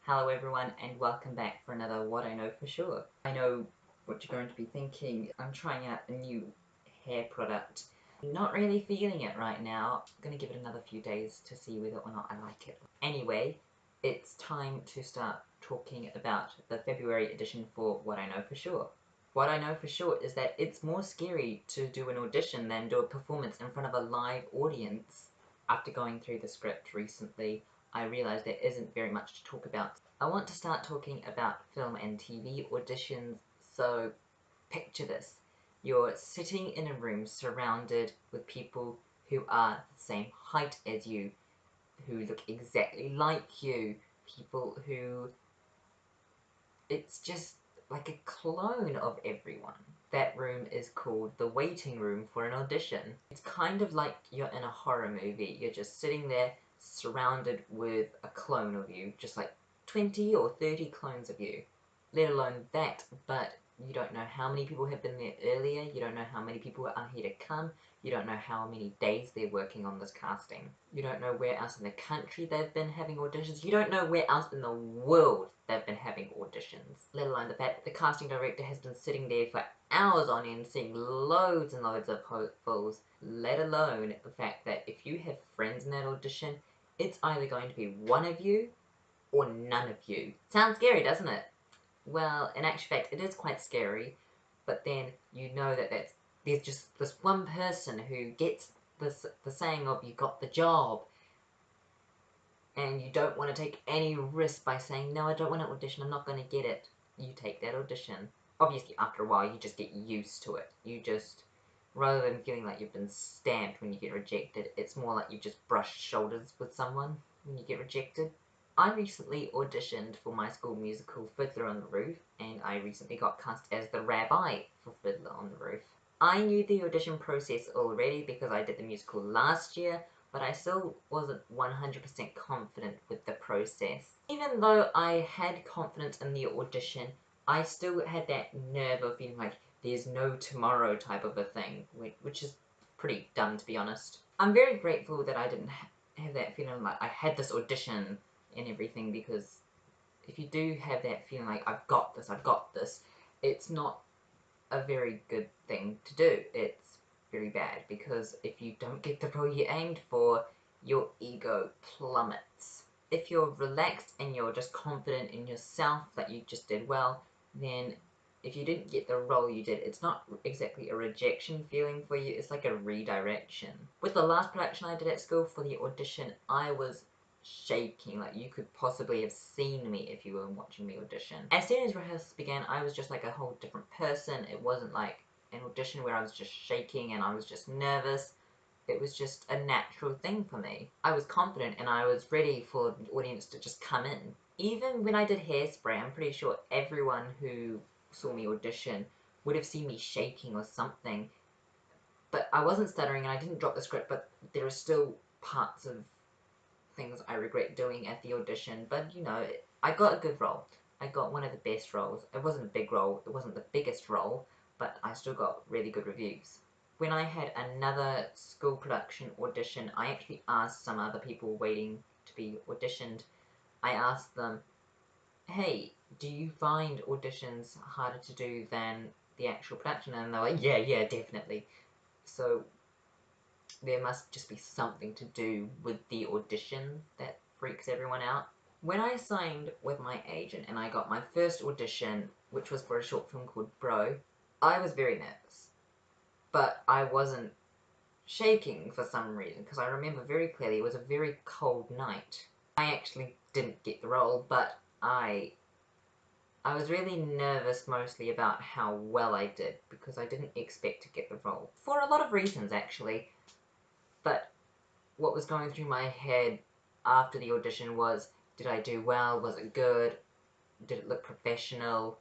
Hello everyone and welcome back for another What I Know For Sure. I know what you're going to be thinking. I'm trying out a new hair product. Not really feeling it right now. I'm going to give it another few days to see whether or not I like it. Anyway, it's time to start talking about the February edition for What I Know For Sure. What I know for sure is that it's more scary to do an audition than do a performance in front of a live audience. After going through the script recently, I realised there isn't very much to talk about. I want to start talking about film and TV auditions, so picture this. You're sitting in a room surrounded with people who are the same height as you, who look exactly like you, people who... it's just like a clone of everyone. That room is called the waiting room for an audition. It's kind of like you're in a horror movie. You're just sitting there surrounded with a clone of you, just like 20 or 30 clones of you. Let alone that, but you don't know how many people have been there earlier, you don't know how many people are here to come, you don't know how many days they're working on this casting. You don't know where else in the country they've been having auditions, you don't know where else in the world they've been having auditions. Let alone the fact that the casting director has been sitting there for hours on end seeing loads and loads of hopefuls. Let alone the fact that if you have friends in that audition, it's either going to be one of you or none of you. Sounds scary, doesn't it? Well, in actual fact, it is quite scary, but then you know that there's just this one person who gets the saying of you got the job, and you don't want to take any risk by saying, no, I don't want to audition, I'm not going to get it. You take that audition. Obviously, after a while, you just get used to it. You just, rather than feeling like you've been stamped when you get rejected, it's more like you just brushed shoulders with someone when you get rejected. I recently auditioned for my school musical Fiddler on the Roof, and I recently got cast as the rabbi for Fiddler on the Roof. I knew the audition process already because I did the musical last year, but I still wasn't 100% confident with the process. Even though I had confidence in the audition, I still had that nerve of feeling like there's no tomorrow type of a thing, which is pretty dumb, to be honest. I'm very grateful that I didn't have that feeling like I had this audition and everything, because if you do have that feeling like I've got this, it's not a very good thing to do. It's very bad, because if you don't get the role you aimed for, your ego plummets. If you're relaxed and you're just confident in yourself that you just did well, then if you didn't get the role you did, it's not exactly a rejection feeling for you, it's like a redirection. With the last production I did at school for the audition, I was shaking, like you could possibly have seen me if you were watching me audition. As soon as rehearsals began, I was just like a whole different person. It wasn't like an audition where I was just shaking and I was just nervous. It was just a natural thing for me. I was confident and I was ready for the audience to just come in. Even when I did Hairspray, I'm pretty sure everyone who saw me audition would have seen me shaking or something. But I wasn't stuttering and I didn't drop the script, but there are still parts of things I regret doing at the audition, but you know, I got a good role. I got one of the best roles. It wasn't a big role, it wasn't the biggest role, but I still got really good reviews. When I had another school production audition, I actually asked some other people waiting to be auditioned, I asked them, hey, do you find auditions harder to do than the actual production? And they're like, yeah, definitely. So there must just be something to do with the audition that freaks everyone out. When I signed with my agent and I got my first audition, which was for a short film called Bro, I was very nervous. But I wasn't shaking for some reason, because I remember very clearly it was a very cold night. I actually didn't get the role, but I was really nervous mostly about how well I did, because I didn't expect to get the role. For a lot of reasons, actually. But what was going through my head after the audition was, did I do well? Was it good? Did it look professional?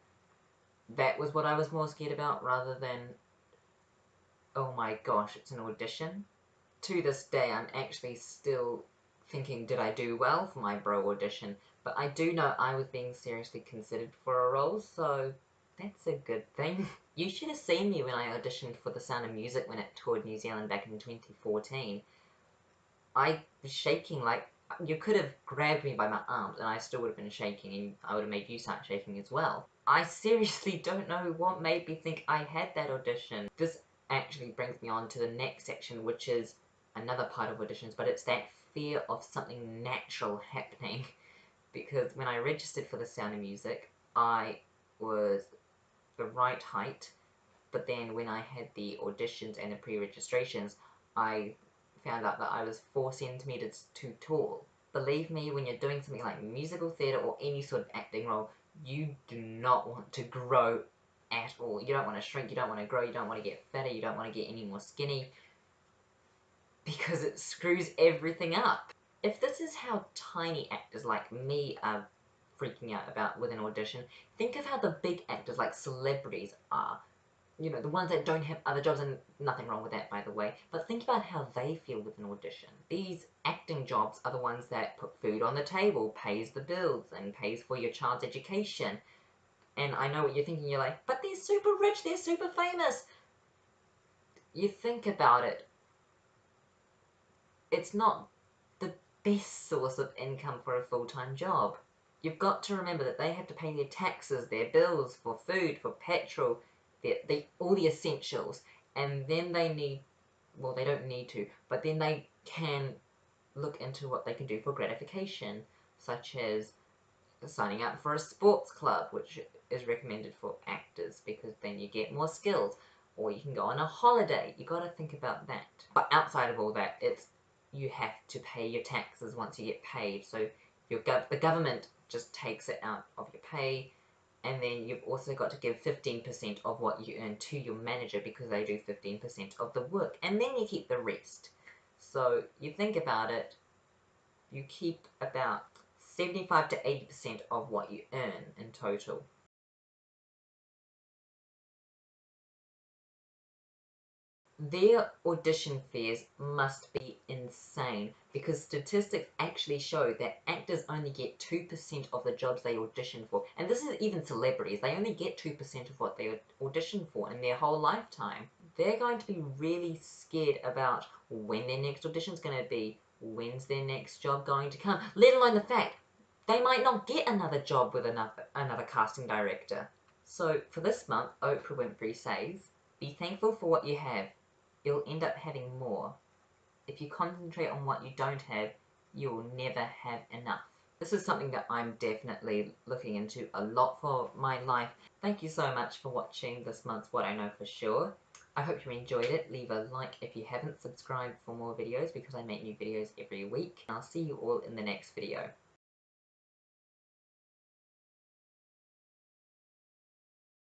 That was what I was more scared about, rather than, oh my gosh, it's an audition. To this day, I'm actually still thinking, did I do well for my Bro audition? But I do know I was being seriously considered for a role, so that's a good thing. You should have seen me when I auditioned for The Sound of Music when it toured New Zealand back in 2014. I was shaking like You could have grabbed me by my arms and I still would have been shaking, and I would have made you start shaking as well. I seriously don't know what made me think I had that audition. This actually brings me on to the next section, which is another part of auditions, but it's that fear of something natural happening. Because when I registered for The Sound of Music, I was the right height, but then when I had the auditions and the pre-registrations, I found out that I was 4 centimeters too tall. Believe me, when you're doing something like musical theatre or any sort of acting role, you do not want to grow at all. You don't want to shrink, you don't want to grow, you don't want to get fatter, you don't want to get any more skinny, because it screws everything up. If this is how tiny actors like me are freaking out about with an audition, think of how the big actors like celebrities are. You know, the ones that don't have other jobs, and nothing wrong with that, by the way, but think about how they feel with an audition. These acting jobs are the ones that put food on the table, pays the bills, and pays for your child's education. And I know what you're thinking, you're like, but they're super rich, they're super famous. You think about it, it's not the best source of income for a full-time job. You've got to remember that they have to pay their taxes, their bills, for food, for petrol, all the essentials, and then they need, well, they don't need to, but then they can look into what they can do for gratification, such as signing up for a sports club, which is recommended for actors because then you get more skills, or you can go on a holiday. You got to think about that. But outside of all that, you have to pay your taxes once you get paid. So the government just takes it out of your pay, and then you've also got to give 15% of what you earn to your manager because they do 15% of the work, and then you keep the rest. So you think about it, you keep about 75 to 80% of what you earn in total. Their audition fees must be insane, because statistics actually show that actors only get 2% of the jobs they audition for. And this is even celebrities. They only get 2% of what they audition for in their whole lifetime. They're going to be really scared about when their next audition is going to be, when's their next job going to come, let alone the fact they might not get another job with another casting director. So for this month, Oprah Winfrey says, be thankful for what you have. You'll end up having more. If you concentrate on what you don't have, you will never have enough. This is something that I'm definitely looking into a lot for my life. Thank you so much for watching this month's What I Know For Sure. I hope you enjoyed it. Leave a like if you haven't. Subscribed for more videos because I make new videos every week. I'll see you all in the next video.